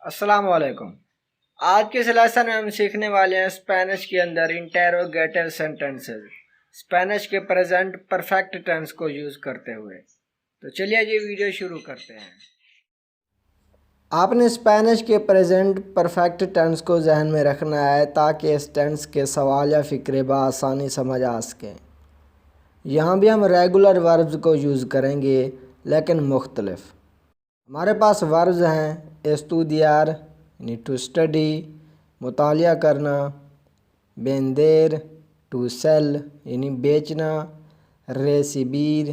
السلام علیکم۔ آج کے اس لیسن میں ہم سیکھنے والے ہیں اسپینش کے اندر انٹیروگیٹو سینٹنسز، اسپینش کے پریزنٹ پرفیکٹ ٹینس کو یوز کرتے ہوئے۔ تو چلیے جی ویڈیو شروع کرتے ہیں۔ آپ نے اسپینش کے پریزنٹ پرفیکٹ ٹینس کو ذہن میں رکھنا ہے تاکہ اس ٹینس کے سوال یا فقرے بآسانی سمجھ آ سکیں۔ یہاں بھی ہم ریگولر وربز کو یوز کریں گے لیکن مختلف۔ ہمارے پاس وربز ہیں استودیار یعنی ٹو اسٹڈی، مطالعہ کرنا، ویندر ٹو سیل یعنی بیچنا، ریسیبیر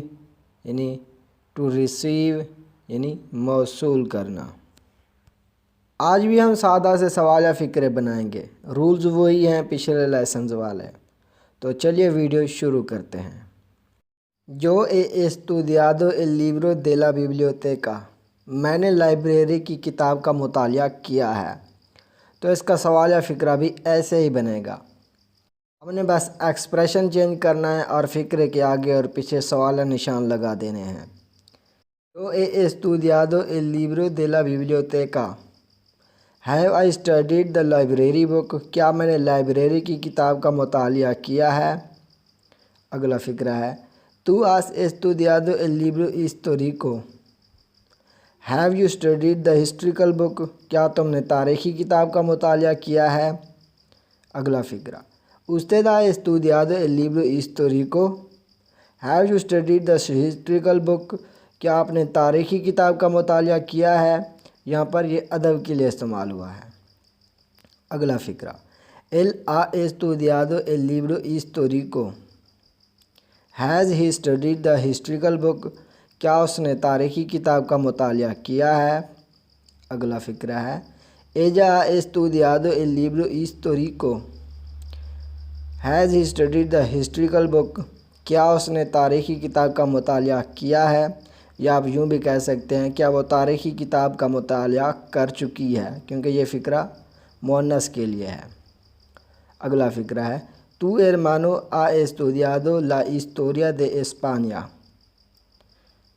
یعنی ٹو ریسیو یعنی موصول کرنا۔ آج بھی ہم سادہ سے سوال یا فقرے بنائیں گے، رولز وہی ہیں پچھلے لیسنز والے۔ تو چلیے ویڈیو شروع کرتے ہیں۔ Yo he estudiado el libro de la biblioteca۔ میں نے لائبریری کی کتاب کا مطالعہ کیا ہے۔ تو اس کا سوال یا فقرہ بھی ایسے ہی بنے گا۔ ہم نے بس ایکسپریشن چینج کرنا ہے اور فقرے کے آگے اور پیچھے سوال یا نشان لگا دینے ہیں۔ Yo he estudiado el libro de la biblioteca۔ Have I studied the library book؟ کیا میں نے لائبریری کی کتاب کا مطالعہ کیا ہے؟ اگلا فقرہ ہے Tú has estudiado el libro histórico۔ Have you studied the historical book؟ کیا تم نے تاریخی کتاب کا مطالعہ کیا ہے؟ اگلا فقرہ Usted ha estudiado el libro histórico۔ Have you studied the historical book؟ کیا آپ نے تاریخی کتاب کا مطالعہ کیا ہے؟ یہاں پر یہ ادب کے لیے استعمال ہوا ہے۔ اگلا فقرہ Él ha estudiado el libro histórico۔ Has he studied the historical book؟ کیا اس نے تاریخی کتاب کا مطالعہ کیا ہے؟ اگلا فقرہ ہے Ella ha estudiado el libro histórico۔ Has he studied the historical book؟ کیا اس نے تاریخی کتاب کا مطالعہ کیا ہے؟ یا آپ یوں بھی کہہ سکتے ہیں کیا وہ تاریخی کتاب کا مطالعہ کر چکی ہے، کیونکہ یہ فقرہ مؤنث کے لیے ہے۔ اگلا فقرہ ہے Tu hermano ha estudiado la historia de España۔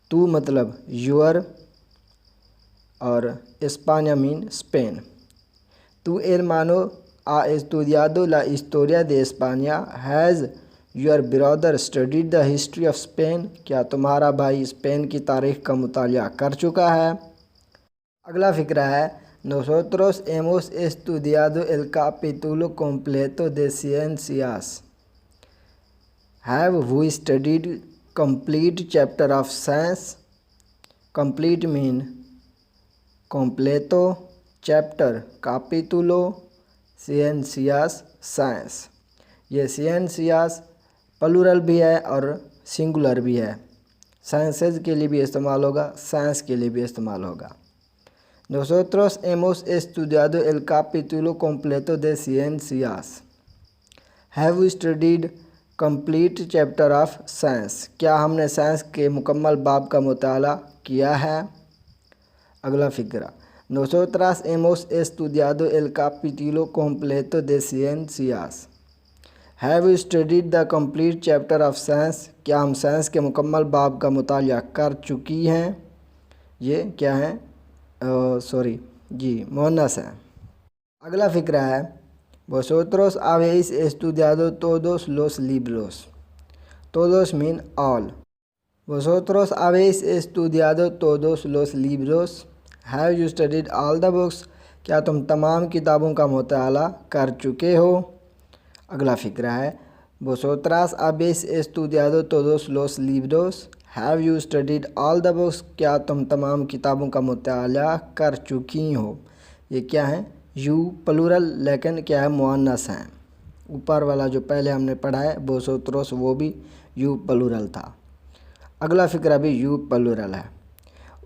تو مطلب یور اور اسپانیا مین Spain. Tu hermano ha estudiado la historia de España۔ Has your brother studied the history of Spain؟ کیا تمہارا بھائی اسپین کی تاریخ کا مطالعہ کر چکا ہے؟ اگلا فقرہ ہے Nosotros hemos estudiado el capítulo completo de ciencias۔ Have we studied complete chapter of science؟ Complete mean completo, chapter capítulo, ciencias science۔ یہ ciencias پلورل بھی ہے اور سنگولر بھی ہے۔ سائنسز کے لیے بھی استعمال ہوگا، سائنس کے لیے بھی استعمال ہوگا۔ Nosotros hemos estudiado el capítulo completo de ciencias۔ Have we studied complete chapter of science؟ کیا ہم نے سائنس کے مکمل باب کا مطالعہ کیا ہے؟ اگلا فقرہ Nosotras hemos estudiado el capítulo completo de ciencias۔ Have we studied the complete chapter of science؟ کیا ہم سائنس کے مکمل باب کا مطالعہ کر چکی ہیں؟ یہ کیا ہے؟ مؤنث ہے۔ اگلا فقرہ ہے Vosotros habéis estudiado todos los libros۔ Todos mean all۔ Vosotros habéis estudiado todos los libros۔ Have you studied all the books؟ کیا تم تمام کتابوں کا مطالعہ کر چکے ہو؟ اگلا فقرہ ہے Vosotras habéis estudiado todos los libros۔ Have you studied all the books؟ کیا تم تمام کتابوں کا مطالعہ کر چکی ہو؟ یہ کیا ہے؟ یو پلورل لیکن کیا ہے؟ مؤنث ہیں۔ اوپر والا جو پہلے ہم نے پڑھا ہے Vosotros وہ بھی یو پلورل تھا۔ اگلا فقرہ بھی یو پلورل ہے۔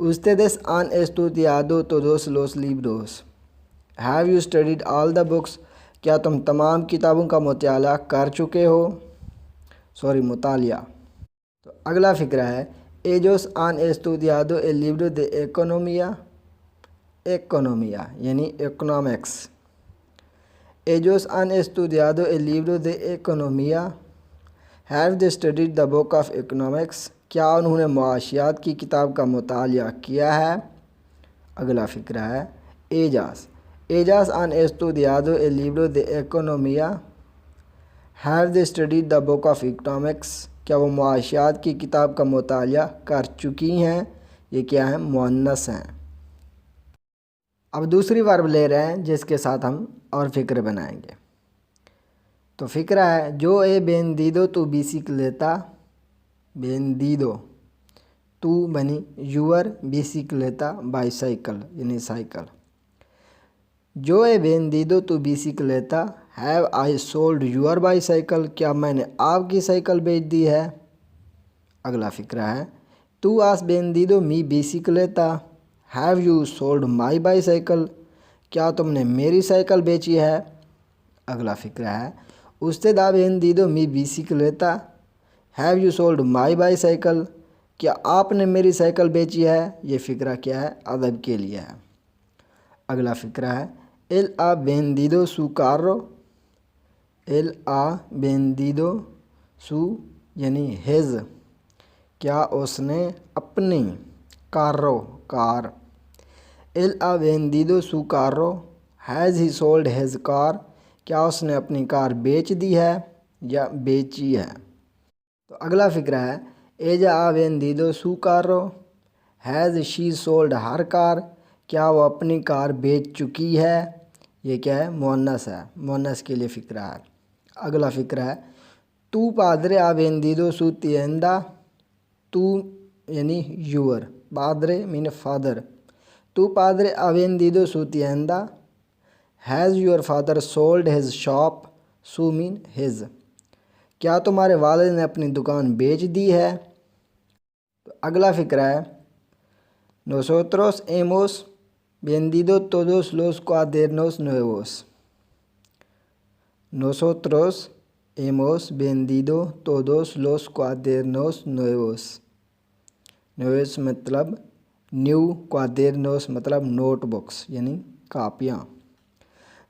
Ustedes han estudiado todos los libros۔ Have you studied all the books؟ کیا تم تمام کتابوں کا مطالعہ کر چکے ہو؟ مطالعہ۔ تو اگلا فقرہ ہے Ellos han estudiado el libro de economía۔ economía یعنی economics۔ Ellos han estudiado el libro de economía۔ Have they studied the book of economics؟ کیا انہوں نے معاشیات کی کتاب کا مطالعہ کیا ہے؟ اگلا فقرہ ہے Ellas han estudiado el libro de economía. Have they studied the book of economics? کیا وہ معاشیات کی کتاب کا مطالعہ کر چکی ہیں؟ یہ کیا ہے؟ مؤنث ہیں۔ اب دوسری ورب لے رہے ہیں جس کے ساتھ ہم اور فکرے بنائیں گے۔ تو فکرہ ہے جو vendido tu bicicleta، vendido تو بنی your bicicleta bicycle یعنی سائیکل۔ جو vendido tu bicicleta، have I sold your bicycle، کیا میں نے آپ کی سائیکل بیچ دی ہے؟ اگلا فکرہ ہے تو has vendido mi bicicleta، have you sold my bicycle، کیا تم نے میری سائیکل بیچی ہے؟ اگلا فکرہ ہے usted ha vendido mi bicicleta، have you sold my bicycle، کیا آپ نے میری سائیکل بیچی ہے؟ یہ فکرہ کیا ہے؟ ادب کے لیے ہے۔ اگلا فکرہ ہے él ha vendido su carro، él ha vendido su یعنی his، کیا اس نے اپنی carro car, él ha vendido su carro، has he sold his car، کیا اس نے اپنی کار بیچ دی ہے یا بیچی ہے؟ تو اگلا فکرہ ہے ella ha vendido su carro، has she sold her car، کیا وہ اپنی کار بیچ چکی ہے؟ یہ کیا ہے؟ مؤنث ہے، مؤنث کے لیے فکرہ ہے۔ اگلا فکرہ ہے tu padre ha vendido su tienda، تو یعنی your، padre mean father، tu padre ha vendido su tienda، has your father sold his shop، su mean his، کیا تمہارے والد نے اپنی دکان بیچ دی ہے؟ تو اگلا فکرہ ہے nosotros hemos vendido todos los cuadernos nuevos، nosotros hemos vendido todos los cuadernos nuevos، nuevos مطلب نیو، cuadernos مطلب نوٹ بکس یعنی کاپیاں۔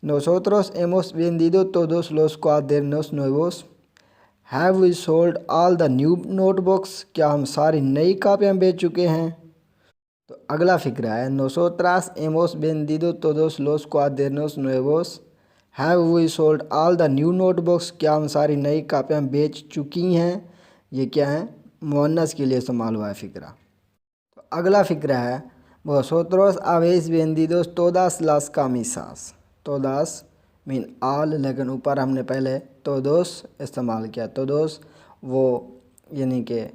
nosotros hemos vendido todos los cuadernos nuevos، have we sold all the new notebooks، کیا ہم ساری نئی کاپیاں بیچ چکے ہیں؟ تو اگلا فکرہ ہے nosotras hemos vendido todos los cuadernos nuevos، have we sold all the new notebooks، کیا ہم ساری نئی کاپیاں بیچ چکی ہیں؟ یہ کیا ہے؟ مؤنث کے لیے استعمال ہوا ہے فکرہ۔ تو اگلا فکرہ ہے vosotros habéis vendido todas las camisas، todas مین آل، لیکن اوپر ہم نے پہلے todos استعمال کیا، todos وہ یعنی کہ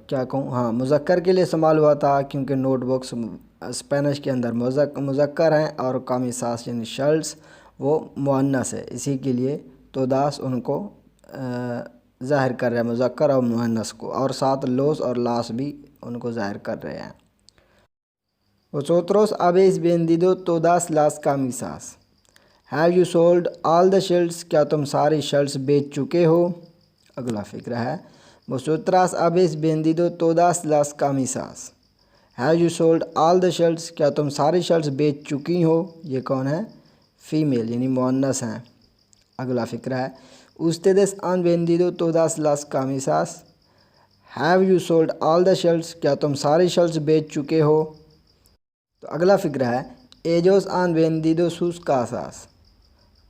کیا کہوں، ہاں مذکر کے لیے استعمال ہوا تھا کیونکہ نوٹ بکس اسپینش کے اندر مذکر ہیں اور کامیساس یعنی شرٹس وہ مؤنث ہے، اسی کے لیے todas ان کو ظاہر کر رہے ہیں، مذکر اور مؤنث کو، اور ساتھ لوس اور لاس بھی ان کو ظاہر کر رہے ہیں۔ vosotros habéis vendido todas las camisas، have you sold all the shirts، کیا تم ساری شرٹس بیچ چکے ہو؟ اگلا فکرہ ہے vosotras habéis vendido todas las camisas، have you sold all the shirts، کیا تم ساری شرٹس بیچ چکی ہو؟ یہ کون ہے؟ فیمیل یعنی مؤنث ہیں۔ اگلا فکرہ ہے ustedes han vendido todas las camisas، have you sold all the shirts، کیا تم ساری شرٹس بیچ چکے ہو؟ تو اگلا فکرہ ہے ellos han vendido sus casas،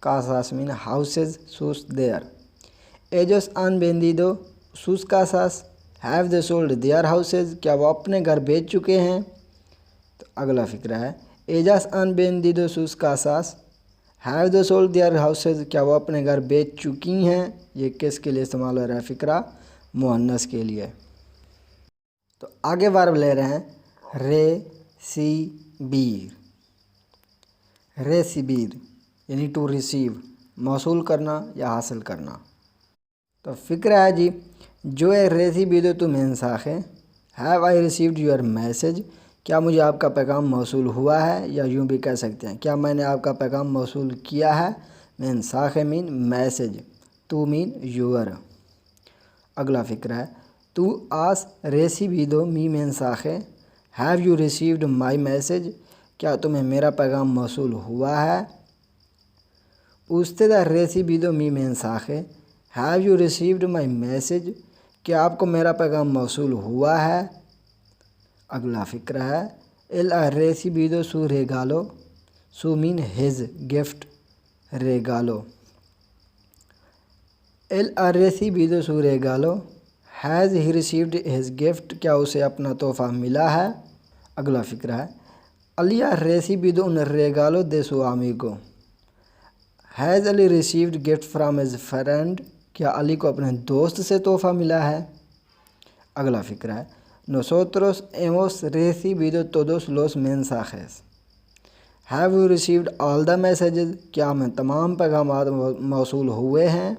casas mean houses، sus their، ellos han vendido sus casas، have they sold their houses، کیا وہ اپنے گھر بیچ چکے ہیں؟ تو اگلا فکرہ ہے ellas han vendido sus casas، have they sold their houses، کیا وہ اپنے گھر بیچ چکی ہیں؟ یہ کس کے لیے استعمال ہو رہا ہے فکرہ؟ مؤنث کے لیے۔ تو آگے ورب لے رہے ہیں ریسیبیر یعنی ٹو ریسیو، موصول کرنا یا حاصل کرنا۔ تو فکرہ ہے جی جو ریسیبیدو تو mensaje، have I received your message، کیا مجھے آپ کا پیغام موصول ہوا ہے، یا یوں بھی کہہ سکتے ہیں کیا میں نے آپ کا پیغام موصول کیا ہے۔ mensaje mean message، تو mean your۔ اگلا فکرہ ہے تو has recibido mi mensaje، have you received my message، کیا تمہیں میرا پیغام موصول ہوا ہے۔ usted ha recibido mi mensaje، have you received my message، کیا آپ کو میرا پیغام موصول ہوا ہے۔ اگلا فکرہ ہے El ha recibido su regalo. Su mean his gift. Regalo. El ha recibido su regalo. Has he received his gift? کیا اسے اپنا تحفہ ملا ہے؟ اگلا فقرہ ہے Ali ha recibido un regalo de su amigo. Has Ali received gift from his friend? کیا علی کو اپنے دوست سے تحفہ ملا ہے؟ اگلا فقرہ ہے Nosotros hemos recibido todos los mensajes. Have you received all the messages? کیا ہمیں تمام پیغامات موصول ہوئے ہیں؟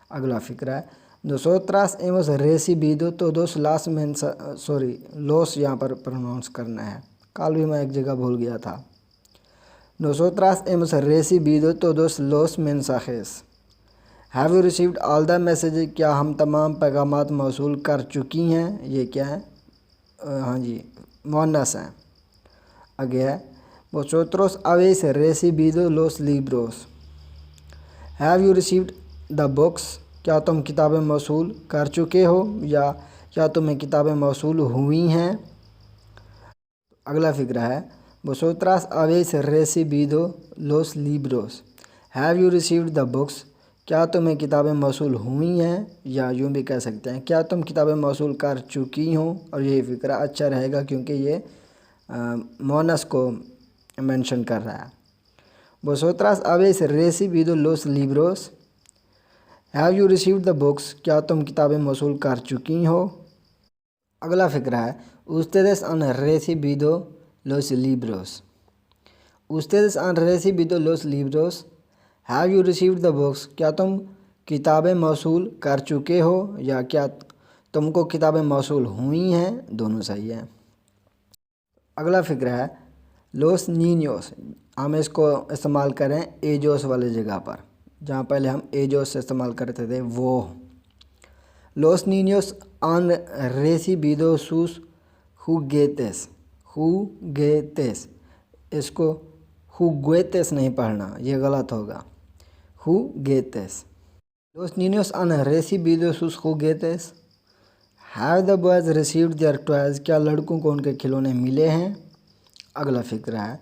اگلا فقرہ ہے Nosotras hemos recibido todos los mensajes. los یہاں پر پروناؤنس کرنا ہے، کل بھی میں ایک جگہ بھول گیا تھا. Nosotras hemos recibido todos los mensajes. Have you received all the messages? کیا ہم تمام پیغامات موصول کر چکی ہیں؟ یہ کیا ہے؟ ہاں جی مؤنث ہیں. آگے ہے Vosotros habéis recibido los libros. Have you received the books? کیا تم کتابیں موصول کر چکے ہو یا کیا تمہیں کتابیں موصول ہوئی ہیں؟ اگلا فقرہ ہے Vosotras habéis recibido los libros. Have you received the books? کیا تمہیں کتابیں موصول ہوئی ہیں یا یوں بھی کہہ سکتے ہیں کیا تم کتابیں موصول کر چکی ہوں، اور یہی فقرہ اچھا رہے گا کیونکہ یہ مؤنث کو مینشن کر رہا ہے. Vosotras habéis recibido los libros. Have you received the books? کیا تم کتابیں موصول کر چکی ہو؟ اگلا فقرہ ہے Ustedes han recibido los libros. Ustedes han recibido los libros. Have you received the books? کیا تم کتابیں موصول کر چکے ہو یا کیا تم کو کتابیں موصول ہوئی ہیں؟ دونوں صحیح ہیں. اگلا فقرہ ہے Los niños. ہم اس کو استعمال کریں ایجوس والے جگہ پر، جہاں پہلے ہم ایجوس سے استعمال کرتے تھے وہ. Los niños han recibido sus juguetes. juguetes. اس کو juguetes نہیں پڑھنا، یہ غلط ہوگا. juguetes. Los niños han recibido sus juguetes. Have the boys received their toys? کیا لڑکوں کو ان کے کھلونے ملے ہیں؟ اگلا فقرہ ہے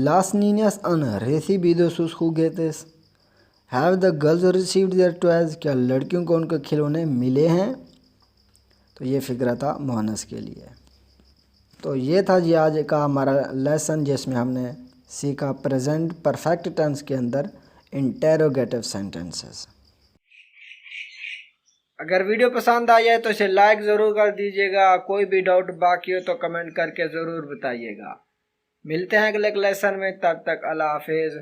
Las niñas han recibido sus juguetes. Have the girls received their toys? کیا لڑکیوں کو ان کے کھلونے ملے ہیں؟ تو یہ فقرہ تھا مؤنث کے لیے. تو یہ تھا جی آج کا ہمارا لیسن، جس میں ہم نے سیکھا پریزنٹ پرفیکٹ ٹینس کے اندر انٹیروگیٹو سینٹنسز. اگر ویڈیو پسند آیا ہے تو اسے لائک ضرور کر دیجیے گا. کوئی بھی ڈاؤٹ باقی ہو تو کمنٹ کر کے ضرور بتائیے گا. ملتے ہیں اگلے لیسن میں، تب تک اللہ حافظ.